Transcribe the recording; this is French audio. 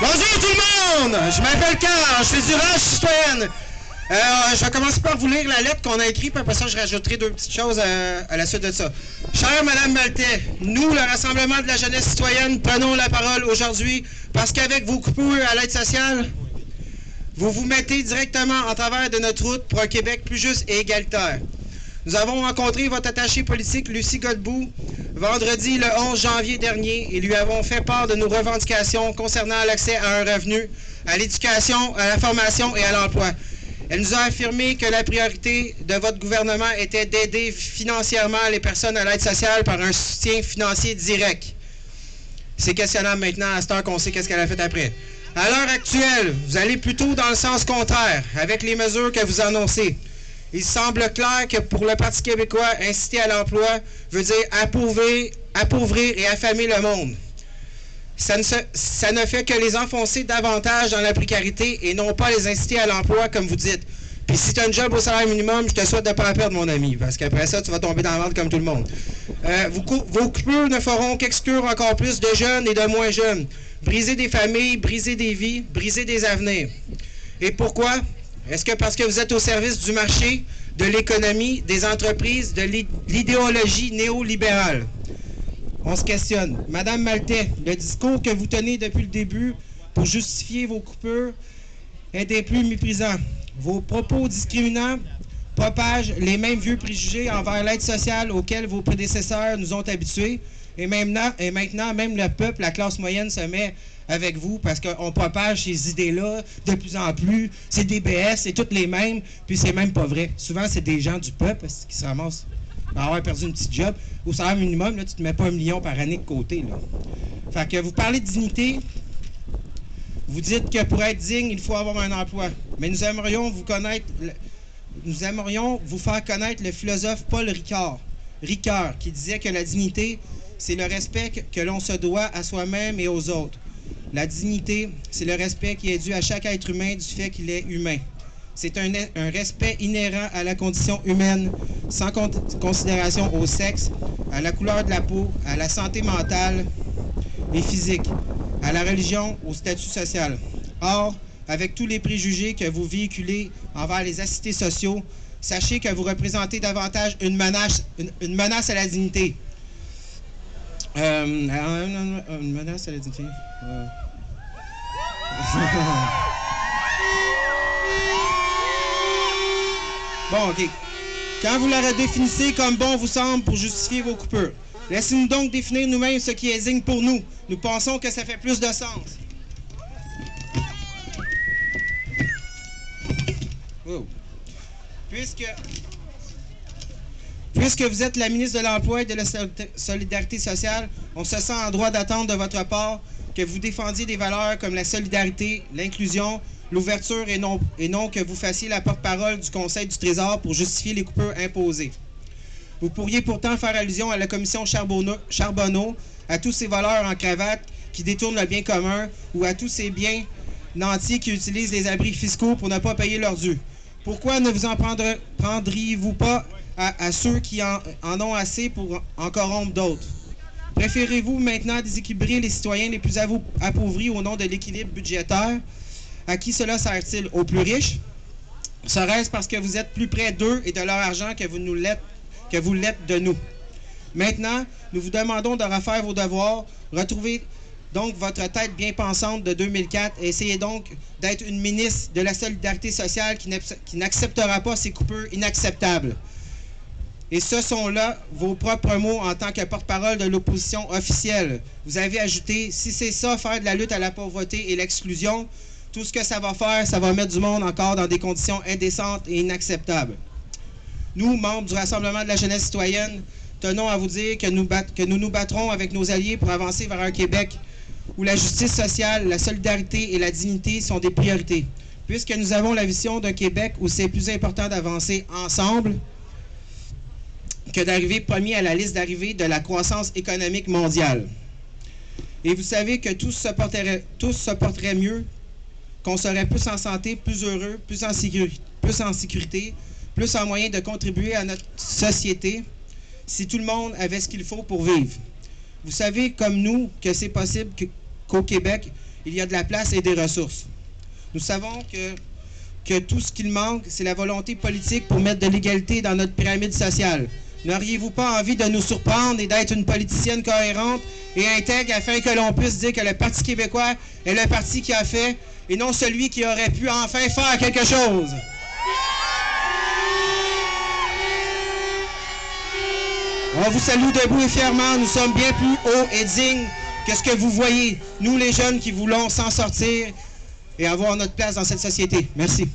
Bonjour tout le monde! Je m'appelle Carl, je fais du rush citoyenne. Je vais commencer par vous lire la lettre qu'on a écrite, puis après ça, je rajouterai deux petites choses à la suite de ça. Chère Madame Maltais, nous, le Rassemblement de la jeunesse citoyenne, prenons la parole aujourd'hui parce qu'avec vos coupures à l'aide sociale, vous vous mettez directement en travers de notre route pour un Québec plus juste et égalitaire. Nous avons rencontré votre attachée politique, Lucie Godbout, vendredi le 11 janvier dernier et lui avons fait part de nos revendications concernant l'accès à un revenu, à l'éducation, à la formation et à l'emploi. Elle nous a affirmé que la priorité de votre gouvernement était d'aider financièrement les personnes à l'aide sociale par un soutien financier direct. C'est questionnable maintenant à cette heure qu'on sait qu'est-ce qu'elle a fait après. À l'heure actuelle, vous allez plutôt dans le sens contraire avec les mesures que vous annoncez. Il semble clair que pour le Parti québécois, inciter à l'emploi veut dire appauvrir et affamer le monde. Ça ne fait que les enfoncer davantage dans la précarité et non pas les inciter à l'emploi, comme vous dites. Puis si tu as un job au salaire minimum, je te souhaite de ne pas la perdre, mon ami, parce qu'après ça, tu vas tomber dans la merde comme tout le monde. Vos coupures ne feront qu'exclure encore plus de jeunes et de moins jeunes. Briser des familles, briser des vies, briser des avenirs. Et pourquoi? Est-ce que parce que vous êtes au service du marché, de l'économie, des entreprises, de l'idéologie néolibérale? On se questionne. Madame Maltais, le discours que vous tenez depuis le début pour justifier vos coupures est des plus méprisants. Vos propos discriminants propagent les mêmes vieux préjugés envers l'aide sociale auxquels vos prédécesseurs nous ont habitués. Et maintenant, même le peuple, la classe moyenne se met avec vous parce qu'on propage ces idées-là de plus en plus. C'est des BS, c'est toutes les mêmes, puis c'est même pas vrai. Souvent, c'est des gens du peuple qui se ramassent à avoir perdu une petite job. Au salaire minimum, là, tu te mets pas 1 million par année de côté. Là. Fait que vous parlez de dignité, vous dites que pour être digne, il faut avoir un emploi. Mais nous aimerions vous faire connaître le philosophe Paul Ricoeur, qui disait que la dignité, c'est le respect que l'on se doit à soi-même et aux autres. La dignité, c'est le respect qui est dû à chaque être humain du fait qu'il est humain. C'est un respect inhérent à la condition humaine, sans considération au sexe, à la couleur de la peau, à la santé mentale et physique, à la religion, au statut social. Or, avec tous les préjugés que vous véhiculez envers les assistés sociaux, sachez que vous représentez davantage une menace à la dignité. Une menace à la dignité. Bon, OK. Quand vous la redéfinissez comme bon vous semble pour justifier vos coupures, laissez-nous donc définir nous-mêmes ce qui est digne pour nous. Nous pensons que ça fait plus de sens. Oh. Puisque vous êtes la ministre de l'Emploi et de la Solidarité sociale, on se sent en droit d'attendre de votre part que vous défendiez des valeurs comme la solidarité, l'inclusion, l'ouverture et non que vous fassiez la porte-parole du Conseil du Trésor pour justifier les coupures imposées. Vous pourriez pourtant faire allusion à la commission Charbonneau, à tous ces voleurs en cravate qui détournent le bien commun ou à tous ces biens nantis qui utilisent les abris fiscaux pour ne pas payer leurs dûs. Pourquoi ne vous en prendriez-vous pas à ceux qui en ont assez pour en corrompre d'autres? Préférez-vous maintenant déséquilibrer les citoyens les plus appauvris au nom de l'équilibre budgétaire? À qui cela sert-il? Aux plus riches? Serait-ce parce que vous êtes plus près d'eux et de leur argent que vous l'êtes de nous? Maintenant, nous vous demandons de refaire vos devoirs, retrouvez donc votre tête bien pensante de 2004 et essayez donc d'être une ministre de la Solidarité sociale qui n'acceptera pas ces coupures inacceptables. Et ce sont là vos propres mots en tant que porte-parole de l'opposition officielle. Vous avez ajouté, si c'est ça, faire de la lutte à la pauvreté et l'exclusion, tout ce que ça va faire, ça va mettre du monde encore dans des conditions indécentes et inacceptables. Nous, membres du Rassemblement de la jeunesse citoyenne, tenons à vous dire que nous nous battrons avec nos alliés pour avancer vers un Québec où la justice sociale, la solidarité et la dignité sont des priorités. Puisque nous avons la vision d'un Québec où c'est plus important d'avancer ensemble que d'arriver premier à la liste d'arrivée de la croissance économique mondiale. Et vous savez que tous se porteraient mieux, qu'on serait plus en santé, plus heureux, plus en sécurité, plus en moyen de contribuer à notre société si tout le monde avait ce qu'il faut pour vivre. Vous savez, comme nous, que c'est possible qu'au Québec, il y a de la place et des ressources. Nous savons que tout ce qu'il manque, c'est la volonté politique pour mettre de l'égalité dans notre pyramide sociale. N'auriez-vous pas envie de nous surprendre et d'être une politicienne cohérente et intègre afin que l'on puisse dire que le Parti québécois est le parti qui a fait et non celui qui aurait pu enfin faire quelque chose? On vous salue debout et fièrement. Nous sommes bien plus hauts et dignes que ce que vous voyez, nous les jeunes qui voulons s'en sortir et avoir notre place dans cette société. Merci.